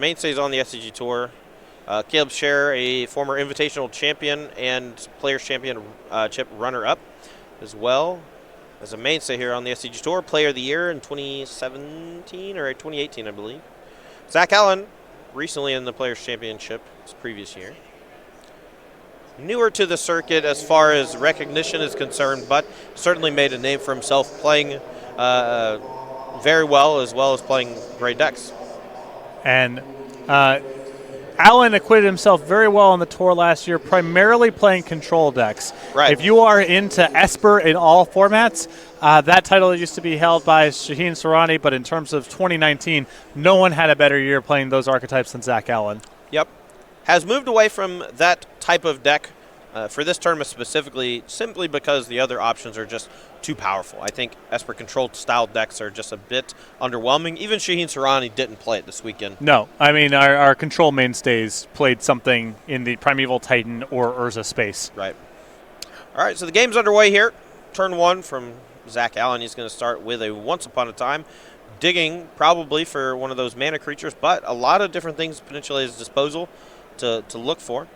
mainstays on the SCG Tour. Caleb Scherer, a former Invitational champion and Players Championship runner-up, as well as a mainstay here on the SCG Tour. Player of the Year in 2017 or 2018, I believe. Zach Allen, recently in the Players Championship this previous year. Newer to the circuit as far as recognition is concerned, but certainly made a name for himself playing very well as playing great decks. And Allen acquitted himself very well on the tour last year, primarily playing control decks. Right. If you are into Esper in all formats, that title used to be held by Shaheen Soorani, but in terms of 2019, no one had a better year playing those archetypes than Zach Allen. Yep. Has moved away from that type of deck for this tournament specifically, simply because the other options are just too powerful. I think Esper controlled style decks are just a bit underwhelming. Even Shaheen Soorani didn't play it this weekend. No, I mean our control mainstays played something in the Primeval Titan or Urza space. Right. All right, so the game's underway here. Turn 1 from Zach Allen. He's going to start with a Once Upon a Time, digging probably for one of those mana creatures, but a lot of different things potentially at his disposal to look for.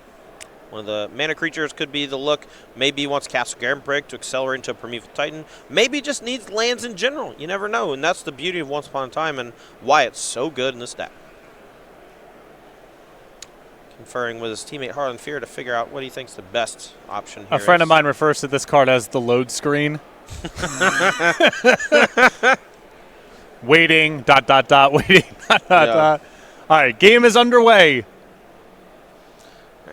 One of the mana creatures could be the look. Maybe he wants Castle Garenbrig to accelerate into a Primeval Titan. Maybe just needs lands in general. You never know, and that's the beauty of Once Upon a Time and why it's so good in this deck. Conferring with his teammate Harlan Fear to figure out what he thinks the best option here A friend of mine refers to this card as the load screen. Waiting, ... waiting, ... All right, game is underway.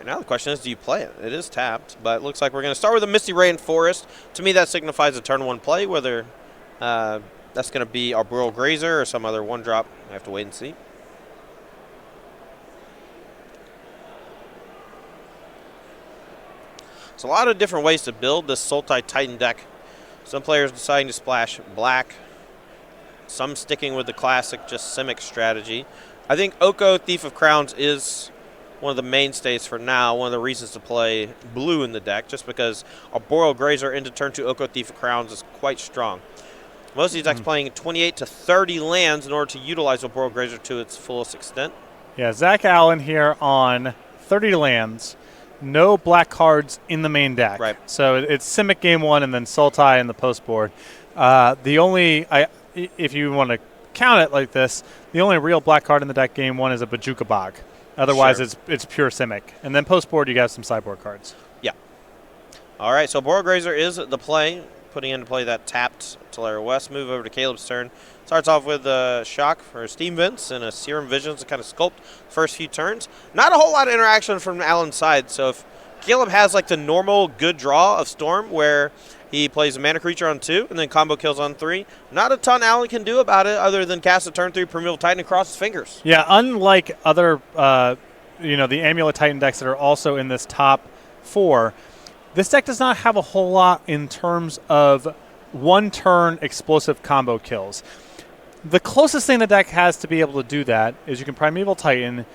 Now the question is, do you play it? It is tapped, but it looks like we're going to start with a Misty Rainforest. To me, that signifies a turn 1 play, whether that's going to be Arboreal Grazer or some other 1-drop. I have to wait and see. There's a lot of different ways to build this Sultai Titan deck. Some players deciding to splash black, some sticking with the classic just Simic strategy. I think Oko Thief of Crowns is one of the mainstays for now, one of the reasons to play blue in the deck, just because Arboreal Grazer into turn 2 Oko Thief of Crowns is quite strong. Most of these decks playing 28 to 30 lands in order to utilize Arboreal Grazer to its fullest extent. Yeah, Zach Allen here on 30 lands, no black cards in the main deck. Right. So it's Simic game 1 and then Sultai in the post board. The only, if you want to count it like this, the only real black card in the deck game 1 is a Bajuka Bog. Otherwise, Sure. it's pure Simic. And then post-board, you got some sideboard cards. Yeah. All right, so Arboreal Grazer is the play, putting into play that tapped Talaria West. Move over to Caleb's turn. Starts off with a Shock for Steam Vents and a Serum Visions to kind of sculpt first few turns. Not a whole lot of interaction from Allen's side, so if Caleb has like the normal good draw of Storm where he plays a mana creature on 2 and then combo kills on 3, not a ton Allen can do about it other than cast a turn 3 Primeval Titan across his fingers. Yeah, unlike other, the Amulet Titan decks that are also in this top 4, this deck does not have a whole lot in terms of one-turn explosive combo kills. The closest thing the deck has to be able to do that is you can Primeval Titan,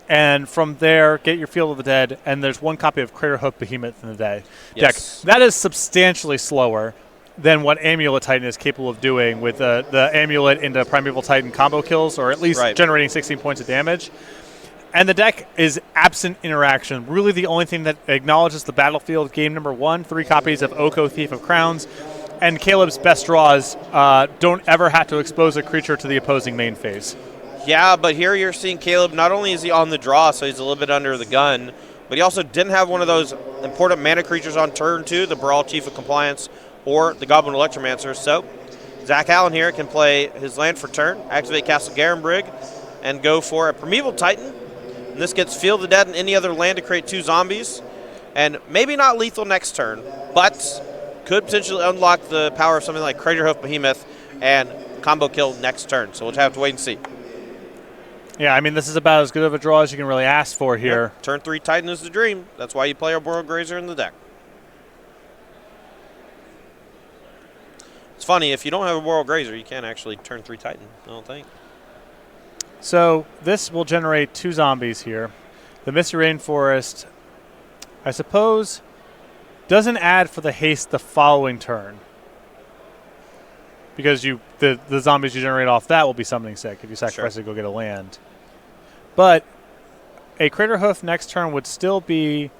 and from there, get your Field of the Dead, and there's one copy of Craterhoof Behemoth in the deck. Yes. That is substantially slower than what Amulet Titan is capable of doing with the Amulet into Primeval Titan combo kills, or at least generating 16 points of damage. And the deck is absent interaction. Really the only thing that acknowledges the battlefield, game number 1, 3 copies of Oko Thief of Crowns, and Caleb's best draws don't ever have to expose a creature to the opposing main phase. Yeah, but here you're seeing Caleb, not only is he on the draw, so he's a little bit under the gun, but he also didn't have one of those important mana creatures on turn 2, the Brawl Chief of Compliance or the Goblin Electromancer. So Zach Allen here can play his land for turn, activate Castle Garenbrig, and go for a Primeval Titan. And this gets Field of the Dead and any other land to create 2 zombies. And maybe not lethal next turn, but could potentially unlock the power of something like Craterhoof Behemoth and combo kill next turn. So we'll have to wait and see. Yeah, I mean, this is about as good of a draw as you can really ask for here. Yep. Turn 3 Titan is the dream. That's why you play Arboreal Grazer in the deck. It's funny, if you don't have Arboreal Grazer, you can't actually turn 3 Titan, I don't think. So this will generate 2 zombies here. The Misty Rainforest, I suppose, doesn't add for the haste the following turn. Because the zombies you generate off that will be summoning sick if you sacrifice it to go get a land. But a Crater Hoof next turn would still be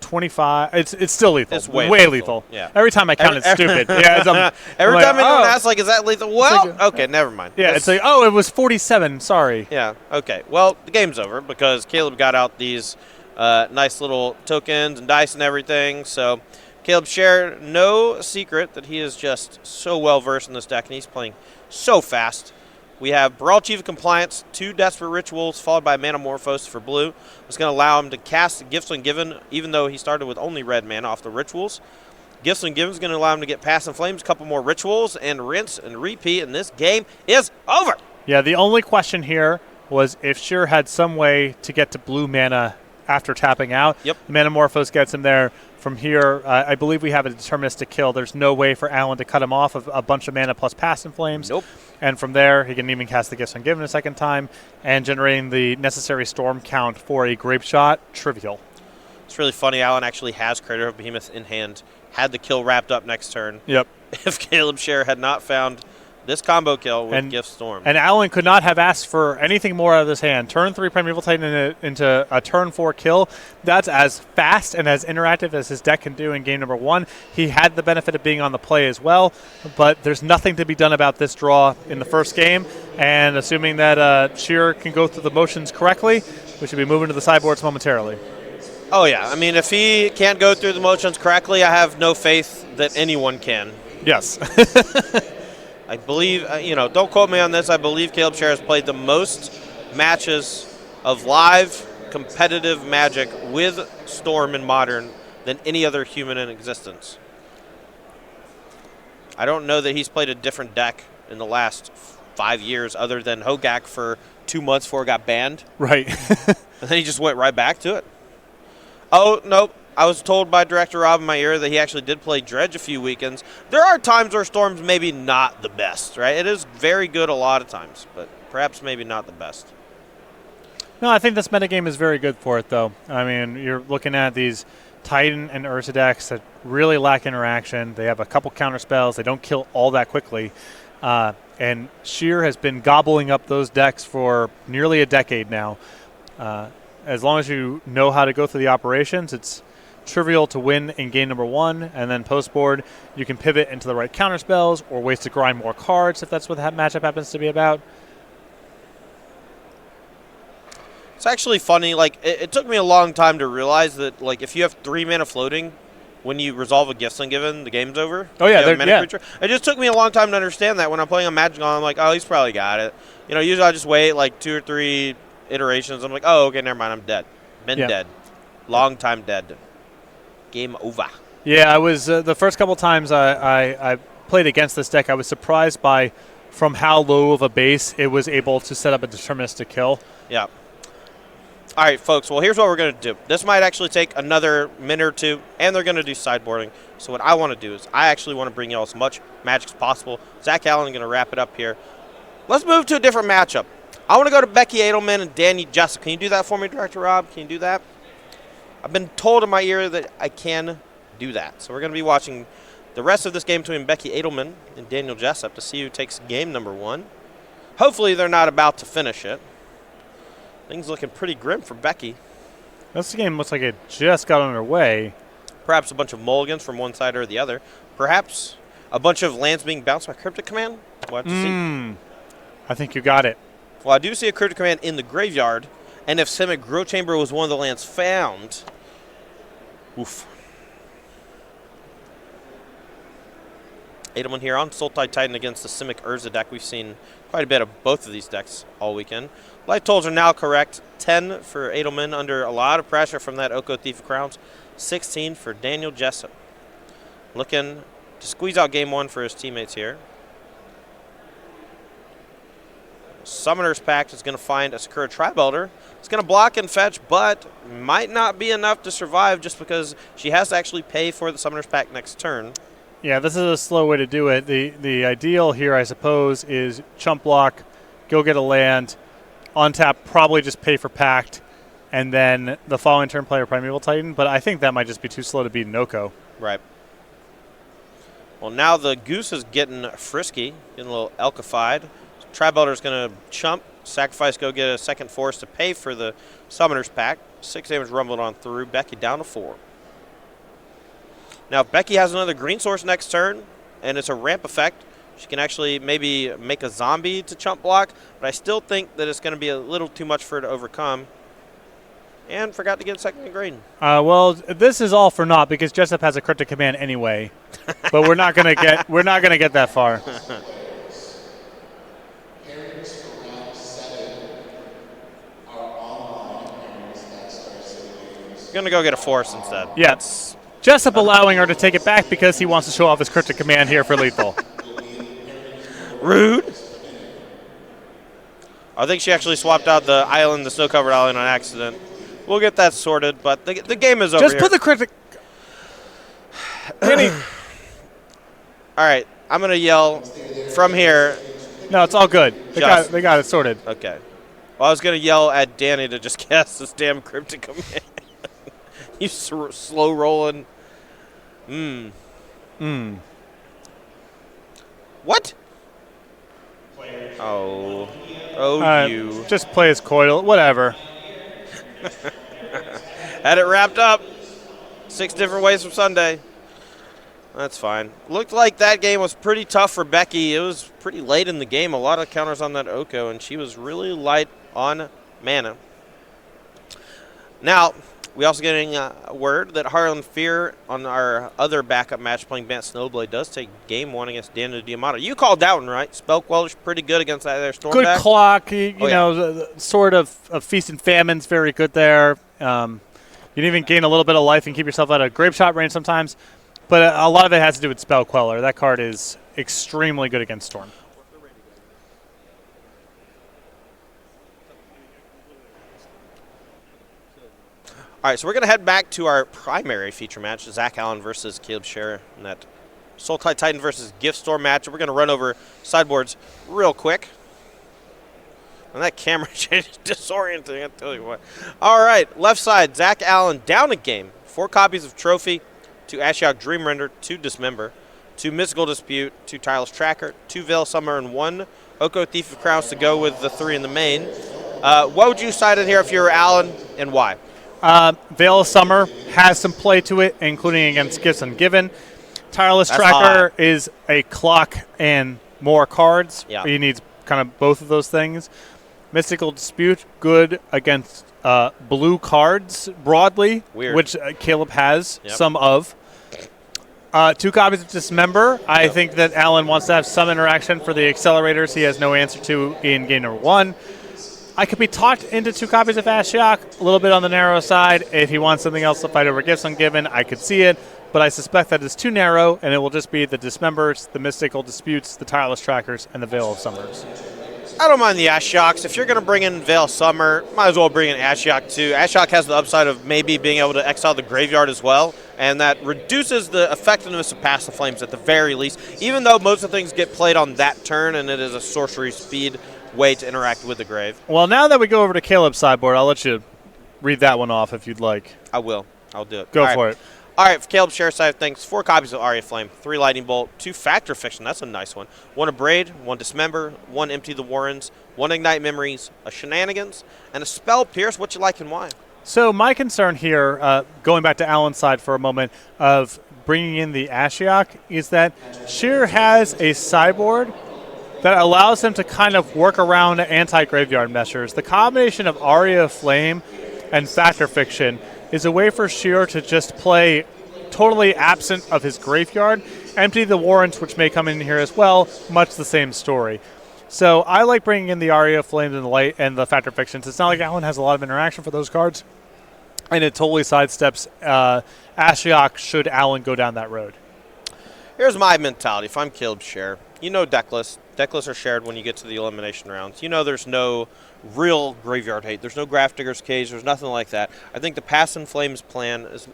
25. It's still lethal. It's way lethal. Yeah. Every time I count, it's stupid. Yeah. Every time anyone asks, like, is that lethal? Well, okay, never mind. Yeah, it's like, oh, it was 47. Sorry. Yeah. Okay. Well, the game's over because Caleb got out these nice little tokens and dice and everything. So Caleb Scherer, no secret that he is just so well versed in this deck, and he's playing so fast. We have Brawl Chief of Compliance, 2 Desperate Rituals, followed by Manamorphose for blue. It's going to allow him to cast Gifts Ungiven, even though he started with only red mana off the rituals. Gifts Ungiven is going to allow him to get Pass and Flames, a couple more rituals, and rinse and repeat, and this game is over. Yeah, the only question here was if Scherer had some way to get to blue mana after tapping out. Yep. Manamorphose gets him there. From here, I believe we have a deterministic kill. There's no way for Adlman to cut him off of a bunch of mana plus Pass and Flames. Nope. And from there, he can even cast the Gifts Ungiven a second time, and generating the necessary storm count for a Grape Shot, trivial. It's really funny. Adlman actually has Crater of Behemoth in hand, had the kill wrapped up next turn. Yep. If Caleb Scherer had not found this combo kill with Gift Storm. And Adlman could not have asked for anything more out of this hand. Turn 3 Primeval Titan into a turn 4 kill. That's as fast and as interactive as his deck can do in game number 1. He had the benefit of being on the play as well, but there's nothing to be done about this draw in the first game. And assuming that Scherer can go through the motions correctly, we should be moving to the sideboards momentarily. Oh, yeah. I mean, if he can't go through the motions correctly, I have no faith that anyone can. Yes. I believe, don't quote me on this, I believe Caleb Scherer has played the most matches of live competitive Magic with Storm in Modern than any other human in existence. I don't know that he's played a different deck in the last 5 years other than Hogak for 2 months before it got banned. Right. And then he just went right back to it. Oh, nope. I was told by Director Rob in my ear that he actually did play Dredge a few weekends. There are times where Storm's maybe not the best, right? It is very good a lot of times, but perhaps maybe not the best. No, I think this metagame is very good for it, though. I mean, you're looking at these Titan and Ursa decks that really lack interaction. They have a couple counter spells. They don't kill all that quickly. And Scherer has been gobbling up those decks for nearly a decade now. As long as you know how to go through the operations, it's trivial to win in game number 1, and then post-board you can pivot into the right counter spells or ways to grind more cards if that's what that matchup happens to be about. It's actually funny. Like, it took me a long time to realize that, like, if you have 3 mana floating, when you resolve a Gifts Ungiven, the game's over. Oh, yeah. Creature. It just took me a long time to understand that. When I'm playing a Magic, I'm like, oh, he's probably got it. Usually I just wait, like, 2 or 3 iterations. I'm like, oh, okay, never mind. I'm dead. Been dead. Long time dead. Game over. Yeah, I was the first couple times I played against this deck, I was surprised by from how low of a base it was able to set up a deterministic kill. Yeah. All right, folks. Well, here's what we're going to do. This might actually take another minute or two, and they're going to do sideboarding. So what I want to do is I actually want to bring you all as much Magic as possible. Zach Allen is going to wrap it up here. Let's move to a different matchup. I want to go to Becky Adlman and Danny Jessup. Can you do that for me, Director Rob? Can you do that? I've been told in my ear that I can do that. So we're going to be watching the rest of this game between Becky Adlman and Daniel Jessup to see who takes game number 1. Hopefully they're not about to finish it. Things looking pretty grim for Becky. This game looks like it just got underway. Perhaps a bunch of mulligans from one side or the other. Perhaps a bunch of lands being bounced by Cryptic Command. We'll have to see. I think you got it. Well, I do see a Cryptic Command in the graveyard. And if Simic Growth Chamber was one of the lands found, oof. Adlman here on Sultai Titan against the Simic Urza deck. We've seen quite a bit of both of these decks all weekend. Life totals are now correct. 10 for Adlman under a lot of pressure from that Oko Thief of Crowns. 16 for Daniel Jessup. Looking to squeeze out game 1 for his teammates here. Summoner's Pact is going to find a Sakura Tribe Elder. It's going to block and fetch, but might not be enough to survive just because she has to actually pay for the Summoner's Pact next turn. Yeah, this is a slow way to do it. The ideal here, I suppose, is chump block, go get a land, on tap, probably just pay for Pact, and then the following turn play a Primeval Titan. But I think that might just be too slow to beat an Oko. Right. Well, now the Goose is getting frisky, getting a little elkified. Tribe Elder is going to chump Sacrifice, go get a second force to pay for the Summoner's Pact. 6 damage rumbled on through. Becky down to 4. Now, if Becky has another green source next turn, and it's a ramp effect, she can actually maybe make a zombie to chump block, but I still think that it's going to be a little too much for her to overcome. And forgot to get a second green. Well, this is all for naught because Jessup has a cryptic command anyway. But we're not gonna get that far. Gonna go get a force instead. Yes. Jessup allowing her to take it back because he wants to show off his cryptic command here for lethal. Rude. I think she actually swapped out the island, the snow-covered island, on accident. We'll get that sorted, but the game is over. Just put the cryptic. All right, I'm gonna yell from here. No, it's all good. They got it sorted. Okay. Well, I was gonna yell at Danny to just cast this damn cryptic command. You slow rolling. What? Oh. You. Just play as Coil. Whatever. Had it wrapped up. 6 different ways from Sunday. That's fine. Looked like that game was pretty tough for Becky. It was pretty late in the game. A lot of counters on that Oko, and she was really light on mana. Now, we also getting word that Harlan Fear on our other backup match playing Bant Snowblade does take game 1 against Daniel Diamato. You called that one, right? Spell Queller's pretty good against that there Storm. Good clock. You know, the sort of Feast and Famine's very good there. You can even gain a little bit of life and keep yourself out of grape shot range sometimes. But a lot of it has to do with Spell Queller. That card is extremely good against Storm. All right, so we're going to head back to our primary feature match, Zach Allen versus Caleb Scherer, in that Soul Tide Titan versus Gift Store match. We're going to run over sideboards real quick. And that camera change is disorienting, I tell you what. All right, left side, Zach Allen down a game. 4 copies of Trophy, 2 Ashiok Dream Render, 2 Dismember, 2 Mystical Dispute, 2 Tireless Tracker, 2 Veil Summer, and 1 Oko Thief of Crowns to go with the 3 in the main. What would you side in here if you were Allen, and why? Veil of Summer has some play to it, including against Gifts Ungiven. Tireless Tracker is a clock and more cards. Yeah. You need kind of both of those things. Mystical Dispute, good against blue cards broadly, which Caleb has some of. 2 copies of Dismember. I think that Allen wants to have some interaction for the accelerators he has no answer to in game number 1. I could be talked into 2 copies of Ashiok, a little bit on the narrow side. If he wants something else to fight over Gifts Ungiven, I could see it. But I suspect that it's too narrow, and it will just be the Dismembers, the Mystical Disputes, the Tireless Trackers, and the Veil of Summers. I don't mind the Ashioks. If you're going to bring in Veil Summer, might as well bring in Ashiok too. Ashiok has the upside of maybe being able to exile the graveyard as well, and that reduces the effectiveness of Pass the Flames at the very least, even though most of the things get played on that turn, and it is a sorcery speed way to interact with the grave. Well, now that we go over to Caleb's sideboard, I'll let you read that one off if you'd like. I will. I'll do it. Go for it. All right, for Caleb's Scherer side of things, 4 copies of Aria Flame, 3 Lightning Bolt, 2 Factor Fiction, that's a nice one, 1 Abrade, 1 Dismember, 1 Empty the Warrens, 1 Ignite Memories, a Shenanigans, and a Spell Pierce. What you like and why? So my concern here, going back to Allen's side for a moment, of bringing in the Ashiok, is that Scherer has a sideboard that allows him to kind of work around anti-graveyard measures. The combination of Aria Flame and Factor Fiction is a way for Scherer to just play totally absent of his graveyard. Empty the Warrants, which may come in here as well, much the same story. So I like bringing in the Aria Flames and the Light and the Factor Fictions. It's not like Allen has a lot of interaction for those cards, and it totally sidesteps Ashiok should Allen go down that road. Here's my mentality. If I'm Caleb Scherer, you know deck lists. Deck lists are shared when you get to the elimination rounds. You know there's no real graveyard hate. There's no Graph Digger's Cage. There's nothing like that. I think the Pass and Flames plan is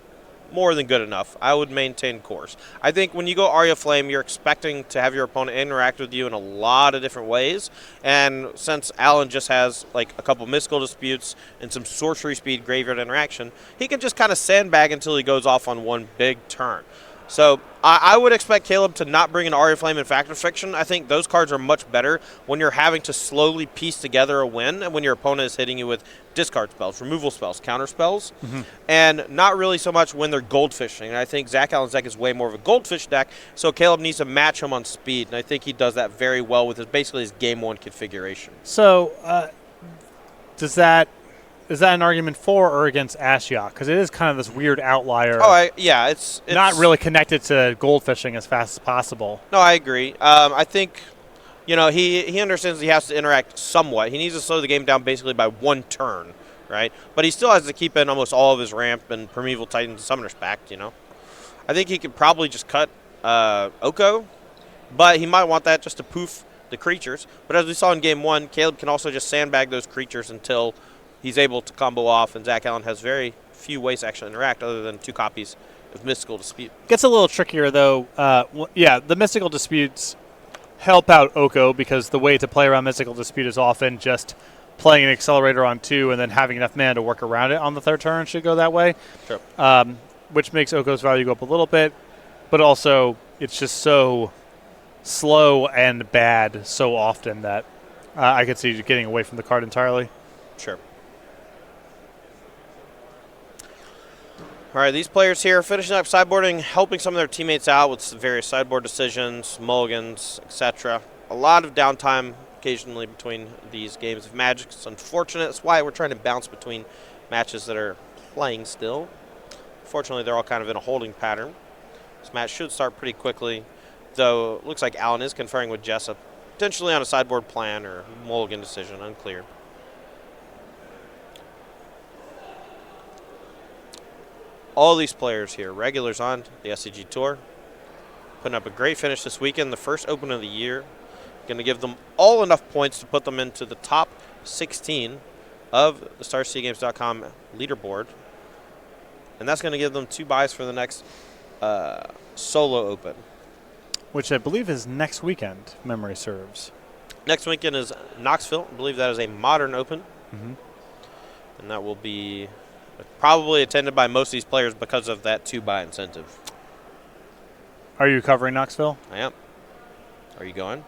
more than good enough. I would maintain course. I think when you go Aria Flame, you're expecting to have your opponent interact with you in a lot of different ways. And since Allen just has like a couple Mystical Disputes and some sorcery speed graveyard interaction, he can just kind of sandbag until he goes off on one big turn. So I would expect Caleb to not bring an Aria Flame and Fact of Fiction. I think those cards are much better when you're having to slowly piece together a win and when your opponent is hitting you with discard spells, removal spells, counter spells, and not really so much when they're goldfishing. And I think Zach Allen's deck is way more of a goldfish deck, so Caleb needs to match him on speed, and I think he does that very well with basically his game 1 configuration. So is that an argument for or against Ashiok? Because it is kind of this weird outlier. Yeah, it's not really connected to goldfishing as fast as possible. No, I agree. I think, he understands he has to interact somewhat. He needs to slow the game down basically by 1 turn, right? But he still has to keep in almost all of his ramp and Primeval Titan Summoner's Pact, I think he could probably just cut Oko, but he might want that just to poof the creatures. But as we saw in Game 1, Caleb can also just sandbag those creatures until he's able to combo off, and Zach Allen has very few ways to actually interact other than 2 copies of Mystical Dispute. Gets a little trickier, though. The Mystical Disputes help out Oko because the way to play around Mystical Dispute is often just playing an Accelerator on 2 and then having enough mana to work around it on the 3rd turn should go that way. Sure. Which makes Oko's value go up a little bit, but also it's just so slow and bad so often that I could see you getting away from the card entirely. Sure. All right, these players here finishing up sideboarding, helping some of their teammates out with various sideboard decisions, mulligans, etc. A lot of downtime occasionally between these games of Magic. It's unfortunate. That's why we're trying to bounce between matches that are playing still. Fortunately, they're all kind of in a holding pattern. This match should start pretty quickly, though it looks like Allen is conferring with Jessup, potentially on a sideboard plan or mulligan decision, unclear. All these players here, regulars on the SCG Tour, putting up a great finish this weekend, the first Open of the year. Going to give them all enough points to put them into the top 16 of the StarCGames.com leaderboard. And that's going to give them 2 buys for the next solo Open. Which I believe is next weekend, if memory serves. Next weekend is Knoxville. I believe that is a Modern Open. Mm-hmm. And that will be probably attended by most of these players because of that 2-buy incentive. Are you covering Knoxville? I am. Are you going?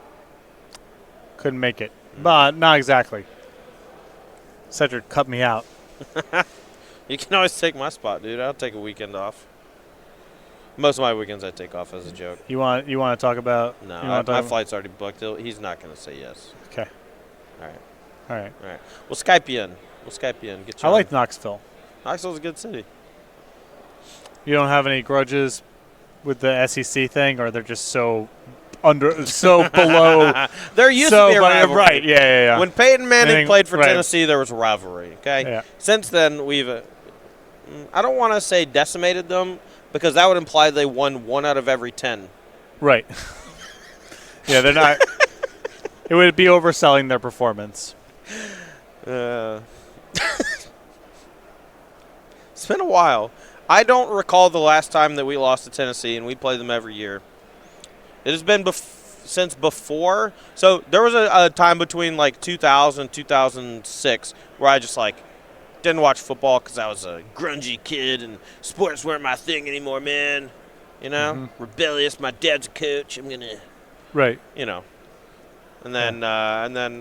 Couldn't make it. But not exactly. Cedric cut me out. You can always take my spot, dude. I'll take a weekend off. Most of my weekends I take off as a joke. You want to talk about? No, my flight's already booked. He's not going to say yes. Okay. All right. All right. We'll Skype you in. Get you I like Knoxville. Knoxville's a good city. You don't have any grudges with the SEC thing, or they're just so below? There used to be a rivalry. Right, yeah. When Peyton Manning played for Tennessee, there was a rivalry, okay? Yeah. Since then, we've, I don't want to say decimated them, because that would imply they won 1 out of every 10. Right. Yeah, they're not. It would be overselling their performance. It's been a while. I don't recall the last time that we lost to Tennessee, and we play them every year. It has been since before. So there was a time between like 2000 and 2006 where I just didn't watch football because I was a grungy kid and sports weren't my thing anymore, man. Rebellious. My dad's a coach. I'm gonna, right. And then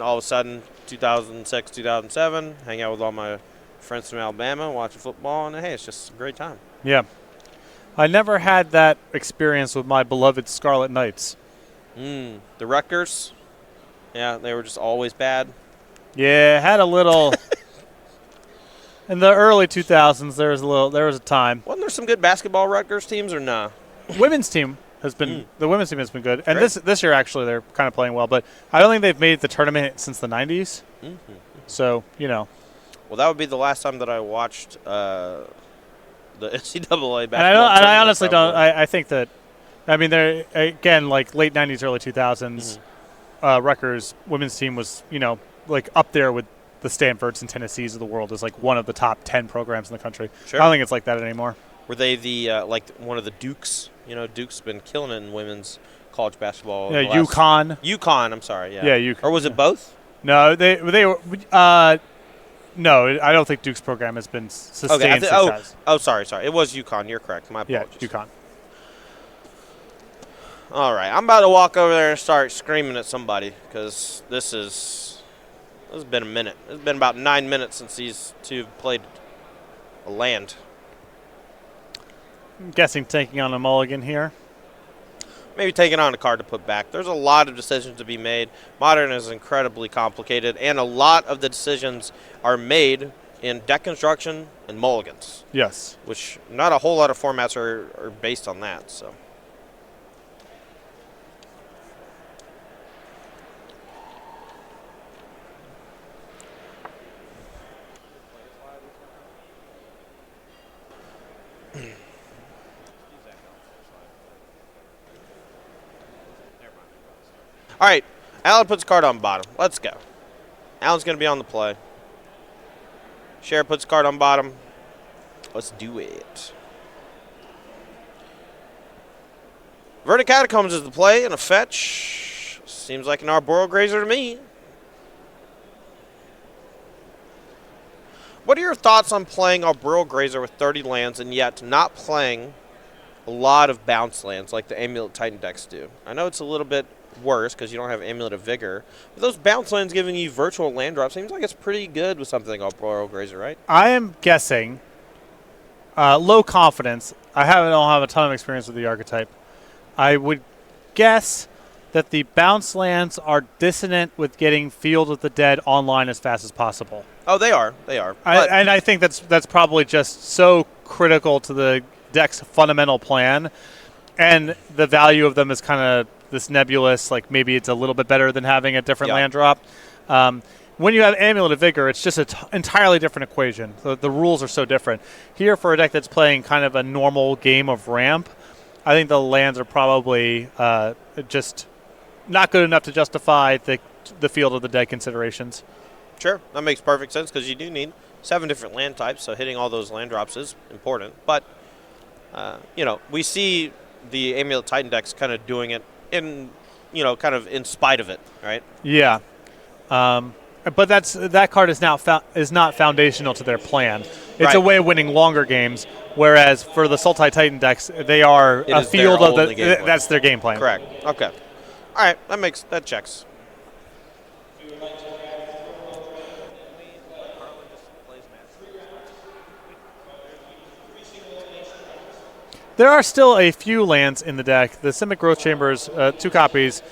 all of a sudden, 2006, 2007, hang out with all my friends from Alabama, watching football, and hey, it's just a great time. Yeah. I never had that experience with my beloved Scarlet Knights. The Rutgers, yeah, they were just always bad. Yeah, had a little. In the early 2000s, there was a time. Wasn't there some good basketball Rutgers teams or nah? Women's team has been the women's team has been good, and this year actually they're kind of playing well. But I don't think they've made the tournament since the 90s. Mm-hmm. So Well, that would be the last time that I watched the NCAA basketball. And I honestly don't. I think that, they're again like late 90s, early 2000s. Rutgers women's team was up there with the Stanfords and Tennessees of the world as one of the top 10 programs in the country. Sure. I don't think it's like that anymore. Were they the one of the Dukes? Duke's been killing it in women's college basketball. Yeah, UConn. UConn. I'm sorry. Yeah. Yeah, UConn. Or was it both? No, they were. No, I don't think Duke's program has been sustained success. Oh, sorry. It was UConn. You're correct. My apologies. Yeah, UConn. All right, I'm about to walk over there and start screaming at somebody because this has been a minute. It's been about 9 minutes since these two have played a land. I'm guessing taking on a mulligan here. Maybe taking on a card to put back. There's a lot of decisions to be made. Modern is incredibly complicated, and a lot of the decisions are made in deck construction and mulligans. Yes. Which not a whole lot of formats are based on that. So. All right, Alan puts a card on bottom. Let's go. Alan's going to be on the play. Scherer puts a card on bottom. Let's do it. Verdict Catacombs is the play and a fetch. Seems like an Arboreal Grazer to me. What are your thoughts on playing Arboreal Grazer with 30 lands and yet not playing a lot of bounce lands like the Amulet Titan decks do? I know it's a little bit worse because you don't have Amulet of Vigor, but those bounce lands giving you virtual land drop seems like it's pretty good with something like Arboreal Grazer, right? I am guessing low confidence. I don't have a ton of experience with the archetype. I would guess that the bounce lands are dissonant with getting Field of the Dead online as fast as possible. Oh, they are. They are. And I think that's probably just so critical to the deck's fundamental plan, and the value of them is kind of this nebulous, like maybe it's a little bit better than having a different land drop. When you have Amulet of Vigor, it's just an entirely different equation. The rules are so different. Here, for a deck that's playing kind of a normal game of ramp, I think the lands are probably just not good enough to justify the Field of the Dead considerations. Sure, that makes perfect sense because you do need 7 different land types, so hitting all those land drops is important. But, we see the Amulet Titan decks kind of doing it in, kind of in spite of it, right? Yeah. But that card is not foundational to their plan. It's a way of winning longer games, whereas for the Sultai Titan decks, they are a field of that's their game plan. Correct. Okay. All right, that checks. There are still a few lands in the deck. The Simic Growth Chambers, 2 copies.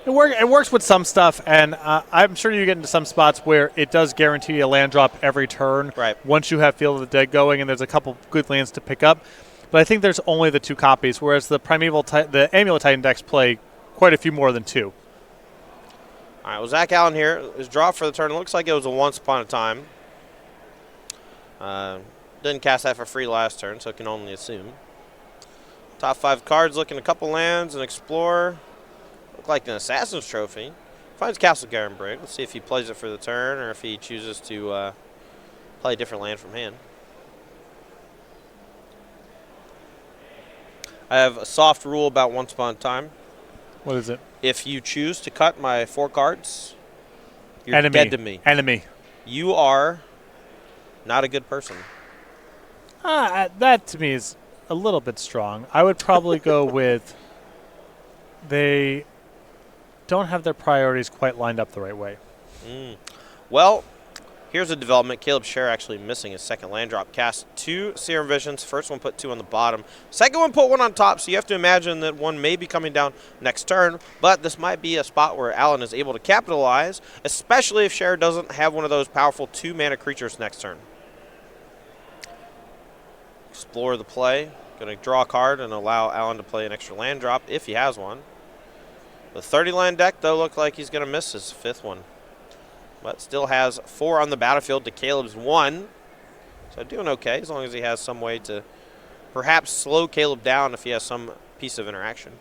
It works with some stuff, and I'm sure you get into some spots where it does guarantee a land drop every turn. Right. Once you have Field of the Dead going, and there's a couple good lands to pick up. But I think there's only the 2 copies, whereas the the Amulet Titan decks play quite a few more than 2. All right, well, Zach Allen here. His draw for the turn looks like it was a once upon a time. Didn't cast that for free last turn, so can only assume. Top 5 cards, looking a couple lands, an Explorer. Look like an Assassin's Trophy. Finds Castle Garenbrig. Let's see if he plays it for the turn or if he chooses to play a different land from hand. I have a soft rule about once upon a time. What is it? If you choose to cut my 4 cards, you're dead to me. Enemy. You are not a good person. That to me is a little bit strong. I would probably go with they don't have their priorities quite lined up the right way. Well, here's a development. Caleb Scherer actually missing his second land drop. Cast 2 Serum Visions. First one put 2 on the bottom. Second one put 1 on top, so you have to imagine that one may be coming down next turn, but this might be a spot where Allen is able to capitalize, especially if Scherer doesn't have one of those powerful 2-mana creatures next turn. Explore the play. Going to draw a card and allow Allen to play an extra land drop if he has one. The 30-land deck, though, looked like he's going to miss his 5th one. But still has 4 on the battlefield to Caleb's 1. So doing okay as long as he has some way to perhaps slow Caleb down if he has some piece of interaction.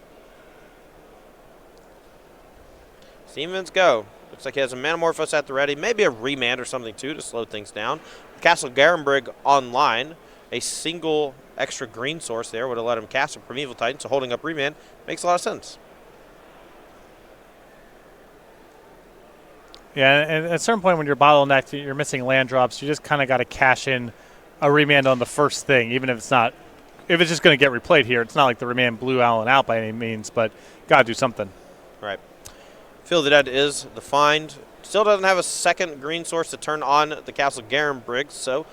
Steam Events go. Looks like he has a Manamorphose at the ready. Maybe a Remand or something, too, to slow things down. Castle Garenbrig online. A single extra green source there would have let him cast a Primeval Titan, so holding up Remand makes a lot of sense. Yeah, and at a certain point when you're bottlenecked, you're missing land drops, you just kind of got to cash in a Remand on the first thing, even if it's not if it's just going to get replayed here, it's not like the Remand blew Allen out by any means, but got to do something. Right. Field of the Dead is the find. Still doesn't have a second green source to turn on the Castle Garen Briggs, so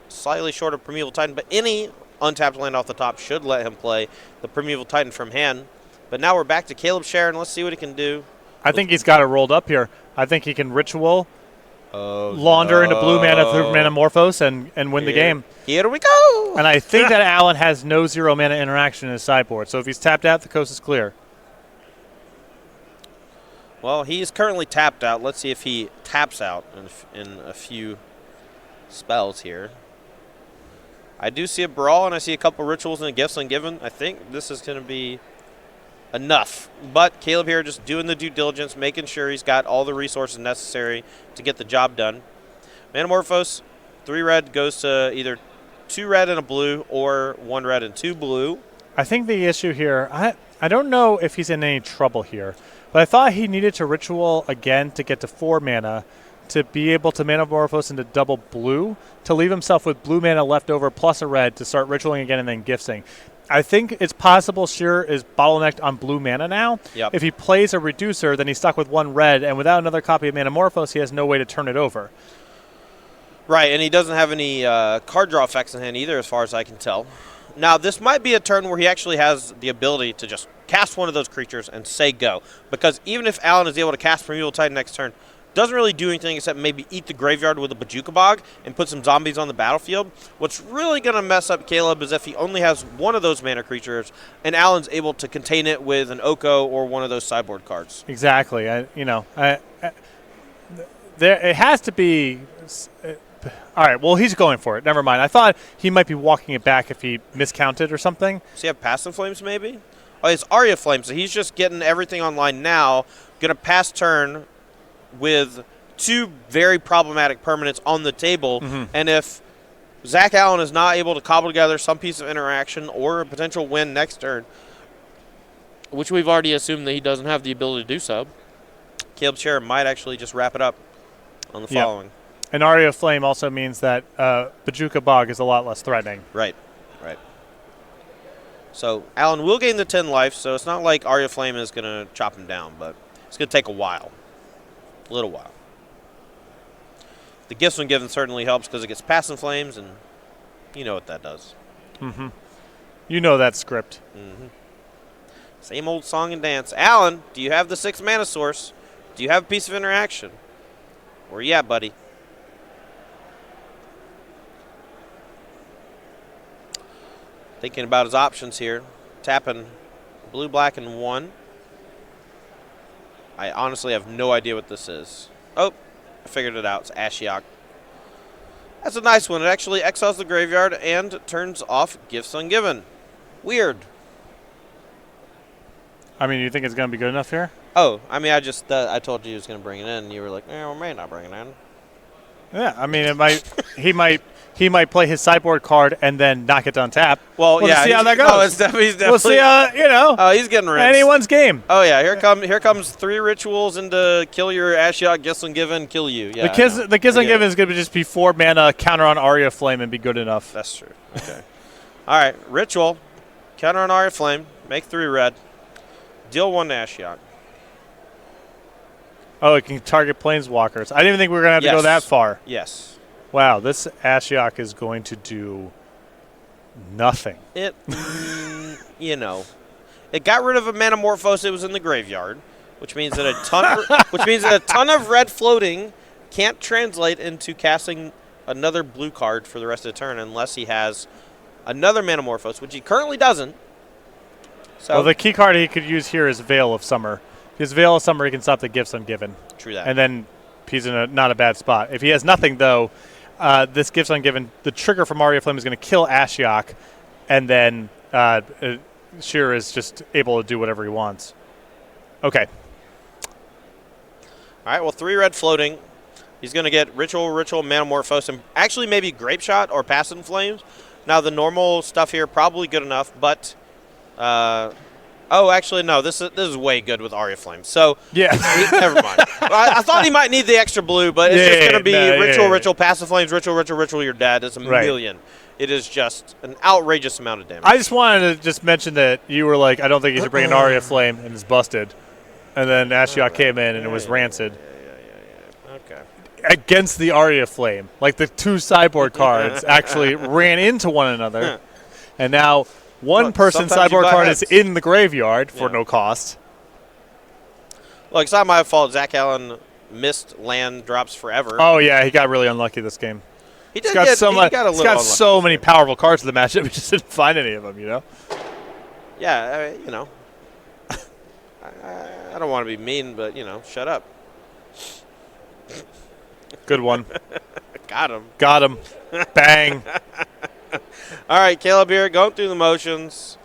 slightly short of Primeval Titan, but any untapped land off the top should let him play the Primeval Titan from hand. But now we're back to Caleb Scherer, and let's see what he can do. I think he's got it rolled up here. I think he can Ritual, launder into blue mana through Manamorphose, and win the game. Here we go! And I think that Allen has no 0 mana interaction in his sideboard, so if he's tapped out, the coast is clear. Well, he's currently tapped out. Let's see if he taps out in a few spells here. I do see a Brawl, and I see a couple Rituals and a Gifts Ungiven. I think this is going to be enough. But Caleb here just doing the due diligence, making sure he's got all the resources necessary to get the job done. Manamorphose, 3 red goes to either 2 red and a blue or 1 red and 2 blue. I think the issue here, I don't know if he's in any trouble here, but I thought he needed to Ritual again to get to 4 mana to be able to Manamorphose into double blue to leave himself with blue mana left over plus a red to start Ritualing again and then Gifting. I think it's possible Scherer is bottlenecked on blue mana now. Yep. If he plays a Reducer, then he's stuck with 1 red, and without another copy of Manamorphose, he has no way to turn it over. Right, and he doesn't have any card draw effects in hand either, as far as I can tell. Now, this might be a turn where he actually has the ability to just cast one of those creatures and say go. Because even if Allen is able to cast Primeval Titan next turn, doesn't really do anything except maybe eat the graveyard with a Bajuka Bog and put some zombies on the battlefield. What's really going to mess up Caleb is if he only has one of those mana creatures and Allen's able to contain it with an Oko or one of those sideboard cards. Exactly. There it has to be. All right, well, he's going for it. Never mind. I thought he might be walking it back if he miscounted or something. Does he have Passive Flames maybe? Oh, it's Aria Flame, so he's just getting everything online now. Going to pass turn with 2 very problematic permanents on the table. Mm-hmm. And if Zach Allen is not able to cobble together some piece of interaction or a potential win next turn, which we've already assumed that he doesn't have the ability to do so, Caleb Scherer might actually just wrap it up on the following. And Aria of Flame also means that Bajuka Bog is a lot less threatening. Right. So Allen will gain the 10 life, so it's not like Aria Flame is going to chop him down, but it's going to take a while. A little while. The Gifts Ungiven certainly helps because it gets Passive Flames, and you know what that does. Mm-hmm. You know that script. Mm-hmm. Same old song and dance. Allen, do you have the 6 mana source? Do you have a piece of interaction? Where you at, buddy? Thinking about his options here. Tapping blue, black, and 1. I honestly have no idea what this is. Oh, I figured it out. It's Ashiok. That's a nice one. It actually exiles the graveyard and turns off Gifts Ungiven. Weird. I mean, you think it's going to be good enough here? Oh, I mean, I told you he was going to bring it in, and you were like, we may not bring it in. Yeah, I mean, it might. He might play his sideboard card and then knock it to untap. Well, yeah, see how that goes. No, he's definitely. We'll see. Oh, he's getting rinsed. Anyone's game. Oh yeah, here comes 3 rituals into kill your Ashiok, Gifts Ungiven, kill you. Yeah, the Gifts Ungiven is going to just be 4 mana counter on Aria Flame and be good enough. That's true. Okay. All right, ritual, counter on Aria Flame, make 3 red, deal 1 to Ashiok. Oh, it can target planeswalkers. I didn't even think we were going to have to go that far. Yes. Wow, this Ashiok is going to do nothing. It, it got rid of a Manamorphose. It was in the graveyard, which means that a ton of red floating can't translate into casting another blue card for the rest of the turn unless he has another Manamorphose, which he currently doesn't. So, well, the key card he could use here is Veil of Summer. His Veil of Summer, he can stop the Gifts Ungiven. True that. And then he's in not a bad spot. If he has nothing, though, this Gifts Ungiven, the trigger from Aria Flame is going to kill Ashiok, and then Scherer is just able to do whatever he wants. Okay. All right, well, 3 red floating. He's going to get Ritual, Manamorphose, and actually maybe Grape Shot or Passive Flames. Now, the normal stuff here probably good enough, but... Oh, actually, no. This is way good with Aria Flame. So yeah, never mind. I thought he might need the extra blue, but it's just going to be ritual, passive flames, ritual. You're dead. It's a million. It is just an outrageous amount of damage. I just wanted to just mention that you were like, I don't think you should bring an Aria Flame, and it's busted. And then Ashiok came in, and it was rancid. Yeah. Okay. Against the Aria Flame. Like, the two sideboard cards actually ran into one another. And now one person's sideboard card is in the graveyard for no cost. Look, it's not my fault. Zach Allen missed land drops forever. Oh, yeah, he got really unlucky this game. He's got so many powerful cards in the matchup. He just didn't find any of them, you know? Yeah, I don't want to be mean, but, shut up. Good one. Got him. Got him. Bang. All right, Caleb here, going through the motions.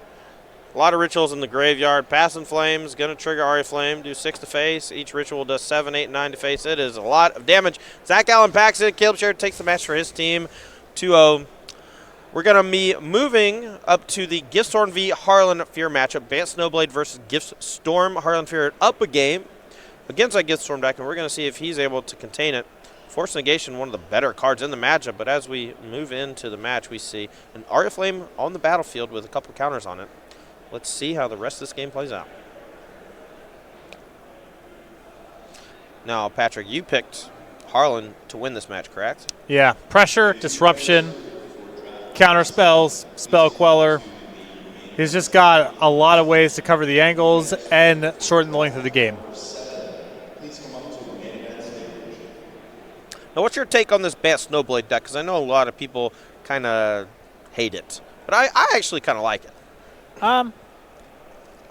A lot of rituals in the graveyard. Passing Flames, going to trigger Aria Flame, do 6 to face. Each ritual does 7, 8, 9 to face. It is a lot of damage. Zach Allen packs it. Caleb Scherer takes the match for his team, 2-0. We're going to be moving up to the Giftstorm v. Harlan Fear matchup. Bant Snowblade versus Giftstorm. Harlan Fear up a game against that Giftstorm deck, and we're going to see if he's able to contain it. Force Negation, one of the better cards in the matchup, but as we move into the match, we see an Aria Flame on the battlefield with a couple counters on it. Let's see how the rest of this game plays out. Now, Patrick, you picked Harlan to win this match, correct? Yeah. Pressure, disruption, counter spells, spell queller. He's just got a lot of ways to cover the angles and shorten the length of the game. Now, what's your take on this Bant Snowblade deck? Because I know a lot of people kind of hate it, but I actually kind of like it.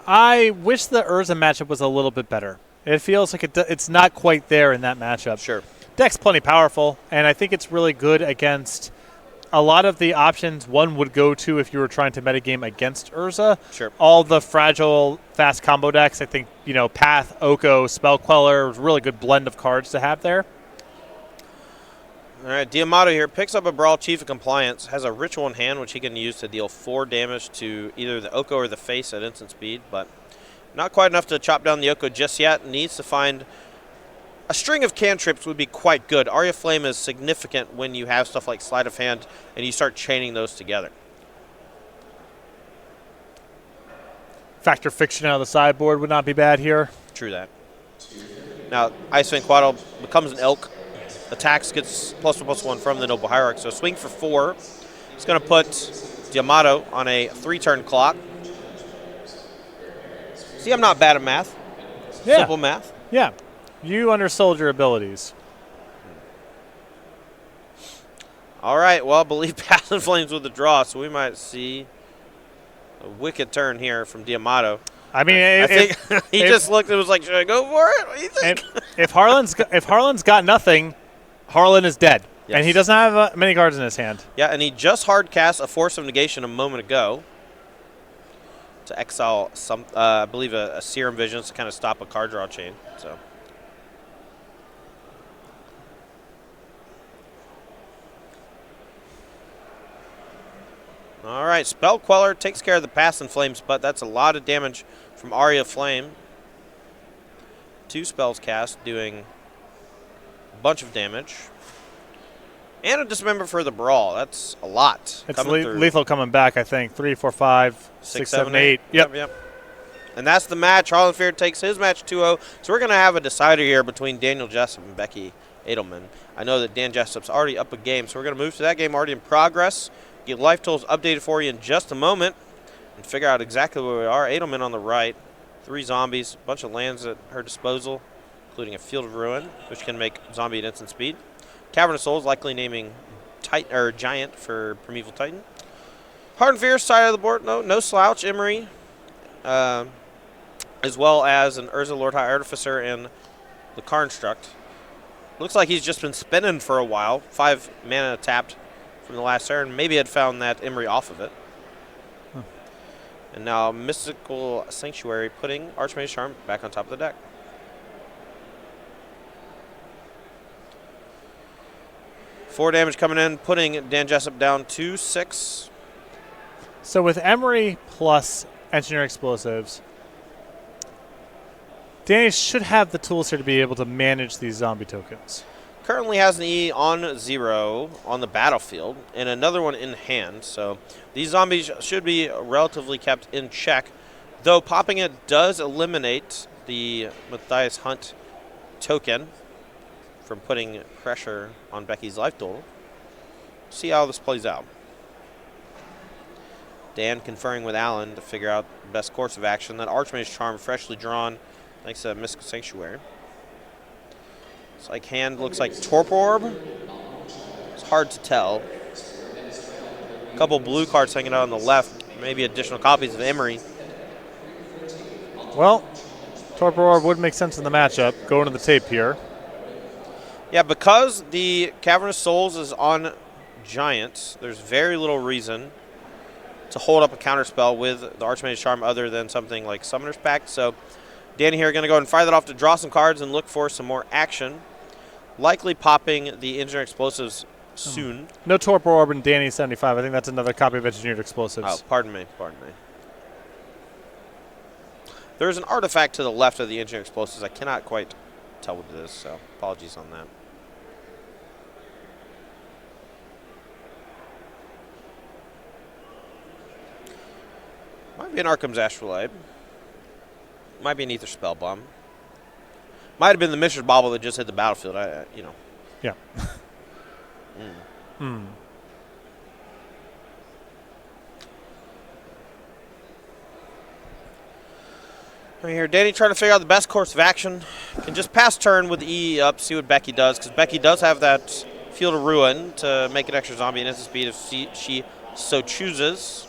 I wish the Urza matchup was a little bit better. It feels like it's not quite there in that matchup. Sure. Deck's plenty powerful, and I think it's really good against a lot of the options one would go to if you were trying to metagame against Urza. Sure. All the fragile, fast combo decks, I think, Path, Oko, Spell Queller, was a really good blend of cards to have there. All right, Diamato here picks up a Brawl Chief of Compliance, has a ritual in hand which he can use to deal 4 damage to either the Oko or the face at instant speed, but not quite enough to chop down the Oko just yet. Needs to find a string of cantrips would be quite good. Aria Flame is significant when you have stuff like Sleight of Hand and you start chaining those together. Factor Fiction out of the sideboard would not be bad here. True that. Now, Icewind Quaddle becomes an elk. Attacks, gets +1/+1 from the Noble Hierarch. So swing for 4. It's going to put Diamato on a 3-turn clock. See, I'm not bad at math. Yeah. Simple math. Yeah. You undersold your abilities. All right, well, I believe Passing Flames with the draw, so we might see a wicked turn here from Diamato. I mean, I think he just looked and was like, should I go for it? What do you think? If Harlan's got nothing, Harlan is dead. Yes. And he doesn't have many cards in his hand. Yeah, and he just hard cast a Force of Negation a moment ago to exile some, I believe, a Serum Visions to kind of stop a card draw chain. So. All right, Spell Queller takes care of the Passing Flames, but that's a lot of damage from Aria Flame. 2 spells cast, doing a bunch of damage. And a Dismember for the Brawl. That's a lot. It's lethal coming back, I think. 3, 4, 5, 6, 7, 8. Yep. And that's the match. Harlan Fear takes his match 2-0. So we're going to have a decider here between Daniel Jessup and Becky Adlman. I know that Dan Jessup's already up a game, so we're going to move to that game already in progress. Get life totals updated for you in just a moment and figure out exactly where we are. Adlman on the right. 3 zombies, a bunch of lands at her disposal, including a Field of Ruin, which can make zombie at instant speed. Cavern of Souls, likely naming Giant for Primeval Titan. Harlan Fear's side of the board, no slouch. Emery, as well as an Urza Lord High Artificer and the Karnstruct. Looks like he's just been spinning for a while. 5 mana tapped from the last turn. Maybe had found that Emery off of it. And now Mystical Sanctuary putting Archmage's Charm back on top of the deck. Four damage coming in, putting Dan Jessup down 2-6. So with Emery plus Engineer Explosives, Danny should have the tools here to be able to manage these zombie tokens. Currently has an E on 0 on the battlefield and another one in hand, so these zombies should be relatively kept in check, though popping it does eliminate the Matthias Hunt token from putting pressure on Becky's life total. See how this plays out. Dan conferring with Alan to figure out the best course of action. That Archmage's Charm freshly drawn thanks to Mystical Sanctuary. It's like hand looks like Torpor Orb. It's hard to tell. A couple blue cards hanging out on the left. Maybe additional copies of Emery. Well, Torpor Orb would make sense in the matchup. Going to the tape here. Yeah, because the Cavernous Souls is on Giants, there's very little reason to hold up a counterspell with the Archmage's Charm other than something like Summoner's Pact. So Danny here going to go ahead and fire that off to draw some cards and look for some more action. Likely popping the Engineered Explosives soon. No Torpor Orb in Danny 75. I think that's another copy of Engineered Explosives. Oh, pardon me. There's an artifact to the left of the Engineered Explosives. I cannot quite tell what it is, so apologies on that. Might be an Arkham's Astrolabe. Might be an Ether Spellbomb. Might have been the Mishra's Bauble that just hit the battlefield. Yeah. Right here, Danny trying to figure out the best course of action. Can just pass turn with the EE up, see what Becky does, because Becky does have that Field of Ruin to make an extra zombie and instant speed if she so chooses.